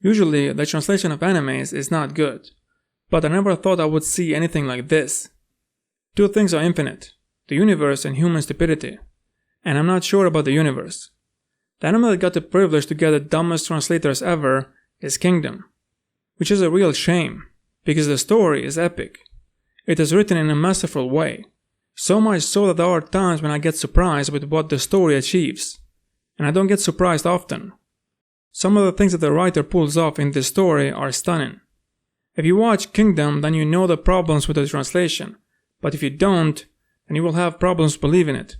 Usually, the translation of animes is not good, but I never thought I would see anything like this. Two things are infinite: the universe and human stupidity. And I'm not sure about the universe. The anime that got the privilege to get the dumbest translators ever is Kingdom, which is a real shame, because the story is epic. It is written in a masterful way, so much so that there are times when I get surprised with what the story achieves, and I don't get surprised often. Some of the things that the writer pulls off in this story are stunning. If you watch Kingdom, then you know the problems with the translation, but if you don't, then you will have problems believing it.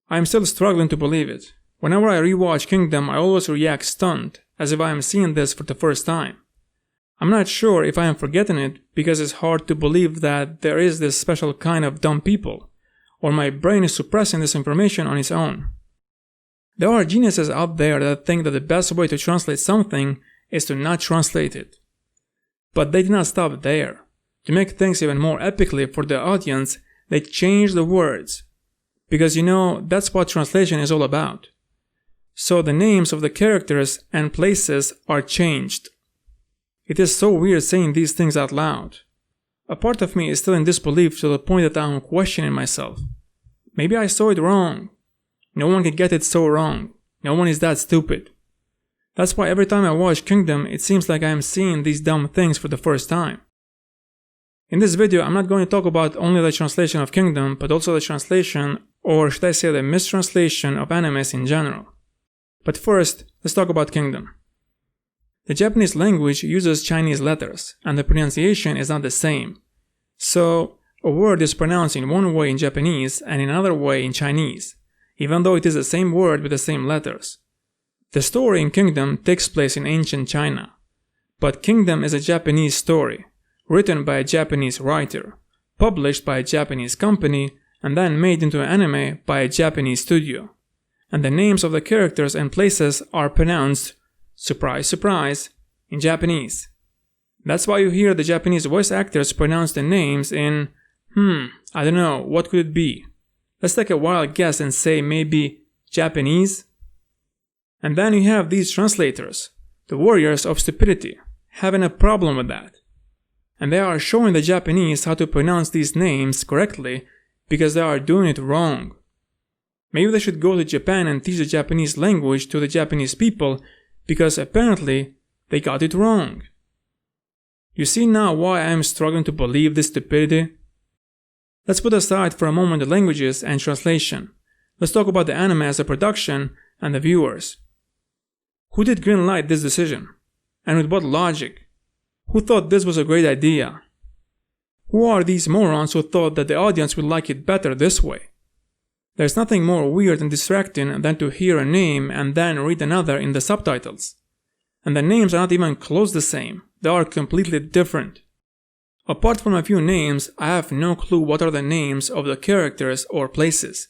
I am still struggling to believe it. Whenever I rewatch Kingdom, I always react stunned, as if I am seeing this for the first time. I'm not sure if I am forgetting it because it's hard to believe that there is this special kind of dumb people, or my brain is suppressing this information on its own. There are geniuses out there that think that the best way to translate something is to not translate it. But they did not stop there. To make things even more epically for the audience, they changed the words. Because that's what translation is all about. So the names of the characters and places are changed. It is so weird saying these things out loud. A part of me is still in disbelief to the point that I am questioning myself. Maybe I saw it wrong. No one can get it so wrong. No one is that stupid. That's why every time I watch Kingdom, it seems like I am seeing these dumb things for the first time. In this video, I'm not going to talk about only the translation of Kingdom, but also the translation, or should I say the mistranslation of animes in general. But first, let's talk about Kingdom. The Japanese language uses Chinese letters, and the pronunciation is not the same. So, a word is pronounced in one way in Japanese and in another way in Chinese, even though it is the same word with the same letters. The story in Kingdom takes place in ancient China, but Kingdom is a Japanese story, written by a Japanese writer, published by a Japanese company, and then made into an anime by a Japanese studio. And the names of the characters and places are pronounced, surprise surprise, in Japanese. That's why you hear the Japanese voice actors pronounce the names in, I don't know, what could it be? Let's take a wild guess and say maybe Japanese? And then you have these translators, the warriors of stupidity, having a problem with that. And they are showing the Japanese how to pronounce these names correctly because they are doing it wrong. Maybe they should go to Japan and teach the Japanese language to the Japanese people because apparently they got it wrong. You see now why I am struggling to believe this stupidity? Let's put aside for a moment the languages and translation. Let's talk about the anime as a production and the viewers. Who did greenlight this decision? And with what logic? Who thought this was a great idea? Who are these morons who thought that the audience would like it better this way? There's nothing more weird and distracting than to hear a name and then read another in the subtitles. And the names are not even close the same, they are completely different. Apart from a few names, I have no clue what are the names of the characters or places.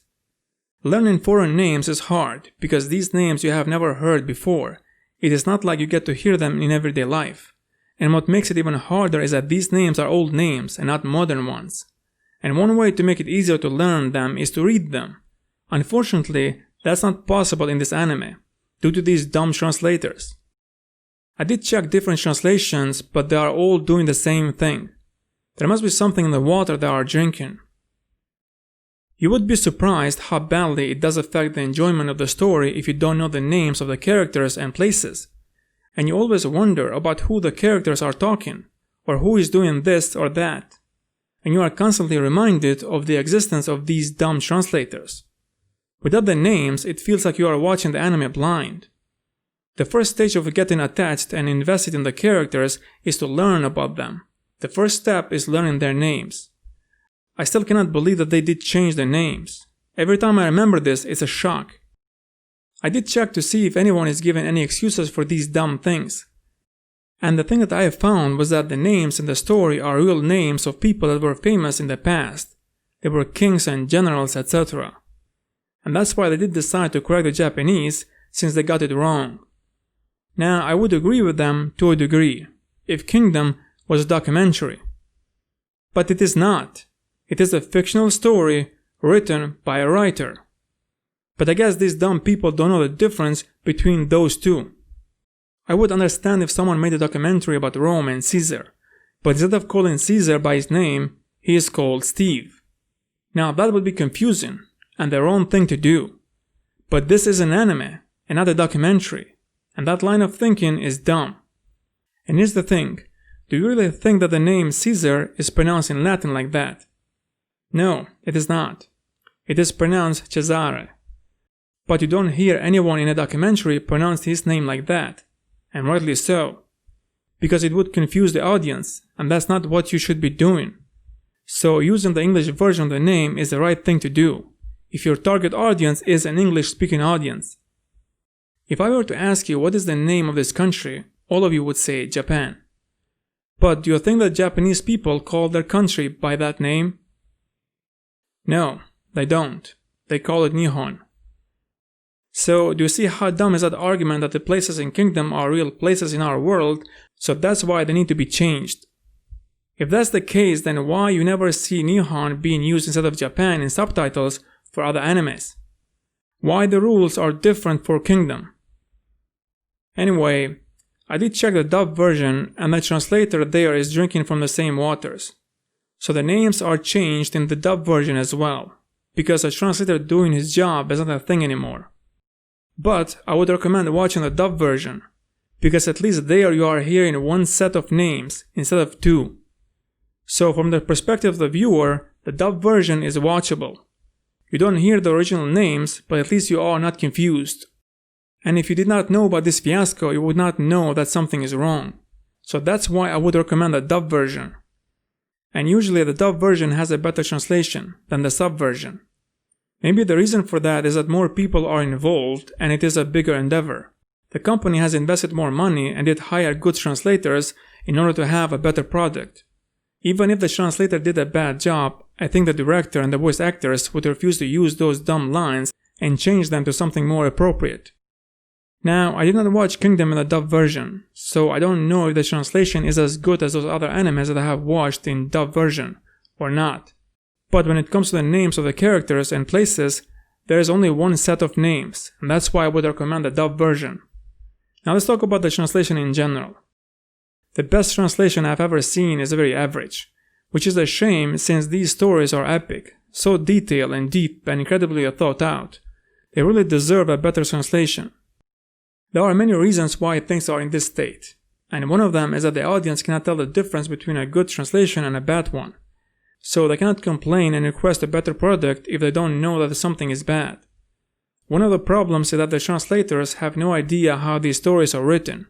Learning foreign names is hard because these names you have never heard before. It is not like you get to hear them in everyday life. And what makes it even harder is that these names are old names and not modern ones. And one way to make it easier to learn them is to read them. Unfortunately, that's not possible in this anime, due to these dumb translators. I did check different translations, but they are all doing the same thing. There must be something in the water they are drinking. You would be surprised how badly it does affect the enjoyment of the story if you don't know the names of the characters and places. And you always wonder about who the characters are talking, or who is doing this or that. And you are constantly reminded of the existence of these dumb translators. Without the names, it feels like you are watching the anime blind. The first stage of getting attached and invested in the characters is to learn about them. The first step is learning their names. I still cannot believe that they did change their names. Every time I remember this, it's a shock. I did check to see if anyone is given any excuses for these dumb things. And the thing that I found was that the names in the story are real names of people that were famous in the past. They were kings and generals, etc. And that's why they did decide to correct the Japanese, since they got it wrong. Now, I would agree with them to a degree, if Kingdom was a documentary. But it is not. It is a fictional story written by a writer. But I guess these dumb people don't know the difference between those two. I would understand if someone made a documentary about Rome and Caesar, but instead of calling Caesar by his name, he is called Steve. Now that would be confusing, and the wrong thing to do. But this is an anime, and not a documentary, and that line of thinking is dumb. And here's the thing, do you really think that the name Caesar is pronounced in Latin like that? No, it is not. It is pronounced Cesare. But you don't hear anyone in a documentary pronounce his name like that, and rightly so, because it would confuse the audience, and that's not what you should be doing. So using the English version of the name is the right thing to do, if your target audience is an English-speaking audience. If I were to ask you what is the name of this country, all of you would say Japan. But do you think that Japanese people call their country by that name? No, they don't. They call it Nihon. So do you see how dumb is that argument that the places in Kingdom are real places in our world, so that's why they need to be changed? If that's the case, then why you never see Nihon being used instead of Japan in subtitles for other animes? Why the rules are different for Kingdom? Anyway, I did check the dub version, and the translator there is drinking from the same waters. So the names are changed in the dub version as well, because the translator doing his job is not a thing anymore. But I would recommend watching the dub version, because at least there you are hearing one set of names instead of two. So from the perspective of the viewer, the dub version is watchable. You don't hear the original names, but at least you are not confused. And if you did not know about this fiasco, you would not know that something is wrong. So that's why I would recommend the dub version. And usually the dub version has a better translation than the sub version. Maybe the reason for that is that more people are involved and it is a bigger endeavor. The company has invested more money and did hire good translators in order to have a better product. Even if the translator did a bad job, I think the director and the voice actors would refuse to use those dumb lines and change them to something more appropriate. Now, I did not watch Kingdom in the dub version, so I don't know if the translation is as good as those other animes that I have watched in dub version, or not. But when it comes to the names of the characters and places, there is only one set of names, and that's why I would recommend the dub version. Now let's talk about the translation in general. The best translation I've ever seen is very average, which is a shame since these stories are epic, so detailed and deep and incredibly thought out. They really deserve a better translation. There are many reasons why things are in this state, and one of them is that the audience cannot tell the difference between a good translation and a bad one. So they cannot complain and request a better product if they don't know that something is bad. One of the problems is that the translators have no idea how these stories are written.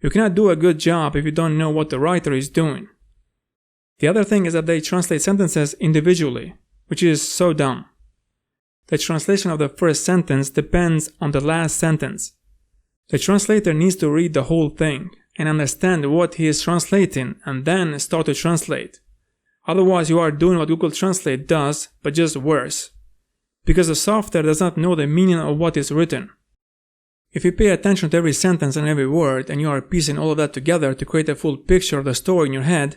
You cannot do a good job if you don't know what the writer is doing. The other thing is that they translate sentences individually, which is so dumb. The translation of the first sentence depends on the last sentence. The translator needs to read the whole thing and understand what he is translating and then start to translate. Otherwise you are doing what Google Translate does, but just worse. Because the software does not know the meaning of what is written. If you pay attention to every sentence and every word and you are piecing all of that together to create a full picture of the story in your head,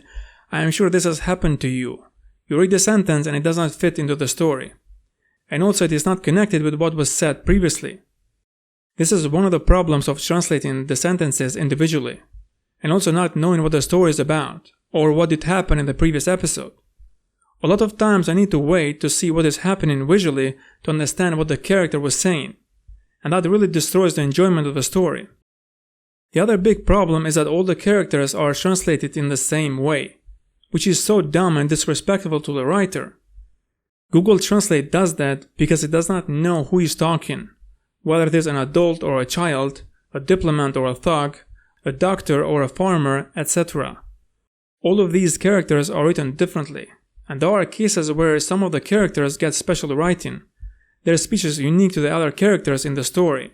I am sure this has happened to you. You read the sentence and it does not fit into the story. And also it is not connected with what was said previously. This is one of the problems of translating the sentences individually, and also not knowing what the story is about, or what did happen in the previous episode. A lot of times I need to wait to see what is happening visually to understand what the character was saying, and that really destroys the enjoyment of the story. The other big problem is that all the characters are translated in the same way, which is so dumb and disrespectful to the writer. Google Translate does that because it does not know who is talking, whether it is an adult or a child, a diplomat or a thug, a doctor or a farmer, etc. All of these characters are written differently, and there are cases where some of the characters get special writing. Their speech is unique to the other characters in the story.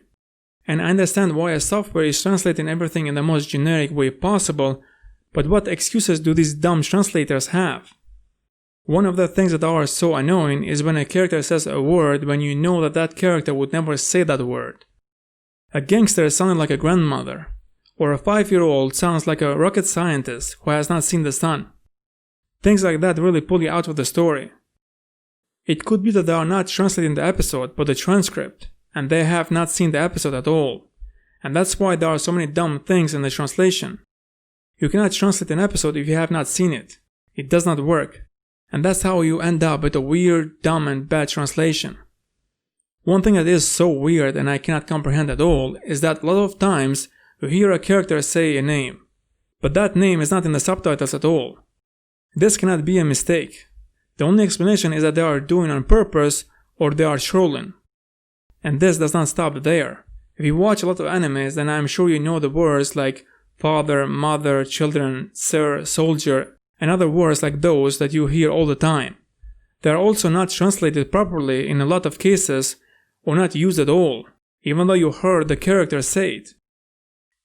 And I understand why a software is translating everything in the most generic way possible, but what excuses do these dumb translators have? One of the things that are so annoying is when a character says a word when you know that that character would never say that word. A gangster sounded like a grandmother, or a 5-year-old sounds like a rocket scientist who has not seen the sun. Things like that really pull you out of the story. It could be that they are not translating the episode but the transcript, and they have not seen the episode at all. And that's why there are so many dumb things in the translation. You cannot translate an episode if you have not seen it. It does not work. And that's how you end up with a weird, dumb, and bad translation. One thing that is so weird and I cannot comprehend at all is that a lot of times you hear a character say a name, but that name is not in the subtitles at all. This cannot be a mistake. The only explanation is that they are doing on purpose or they are trolling. And this does not stop there. If you watch a lot of animes, then I'm sure you know the words like father, mother, children, sir, soldier, and other words like those that you hear all the time. They are also not translated properly in a lot of cases or not used at all, even though you heard the character say it.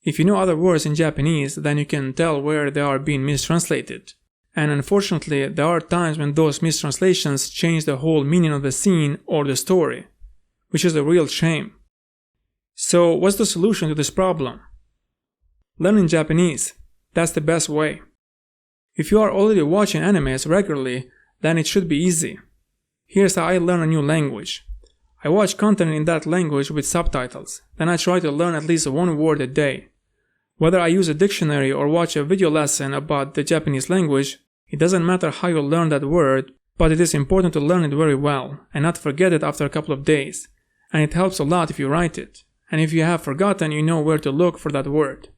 If you know other words in Japanese, then you can tell where they are being mistranslated. And unfortunately, there are times when those mistranslations change the whole meaning of the scene or the story, which is a real shame. So, what's the solution to this problem? Learning Japanese. That's the best way. If you are already watching animes regularly, then it should be easy. Here's how I learn a new language. I watch content in that language with subtitles, then I try to learn at least one word a day. Whether I use a dictionary or watch a video lesson about the Japanese language, it doesn't matter how you learn that word, but it is important to learn it very well and not forget it after a couple of days. And it helps a lot if you write it, and if you have forgotten, you know where to look for that word.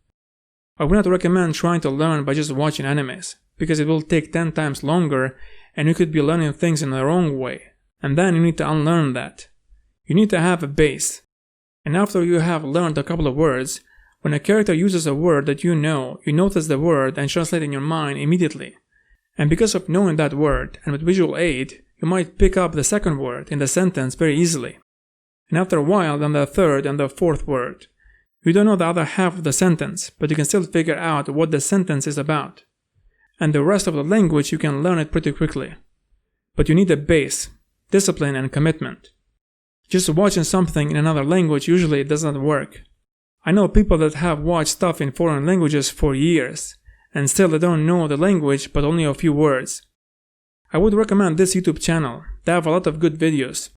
I would not recommend trying to learn by just watching animes, because it will take 10 times longer and you could be learning things in the wrong way, and then you need to unlearn that. You need to have a base. And after you have learned a couple of words, when a character uses a word that you know, you notice the word and translate in your mind immediately. And because of knowing that word, and with visual aid, you might pick up the second word in the sentence very easily. And after a while, then the third and the fourth word. You don't know the other half of the sentence, but you can still figure out what the sentence is about. And the rest of the language you can learn it pretty quickly. But you need a base, discipline, and commitment. Just watching something in another language usually does not work. I know people that have watched stuff in foreign languages for years, and still they don't know the language but only a few words. I would recommend this YouTube channel. They have a lot of good videos.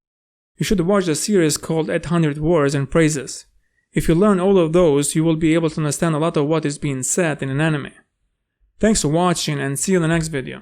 You should watch the series called 800 Words and Phrases. If you learn all of those, you will be able to understand a lot of what is being said in an anime. Thanks for watching and see you in the next video.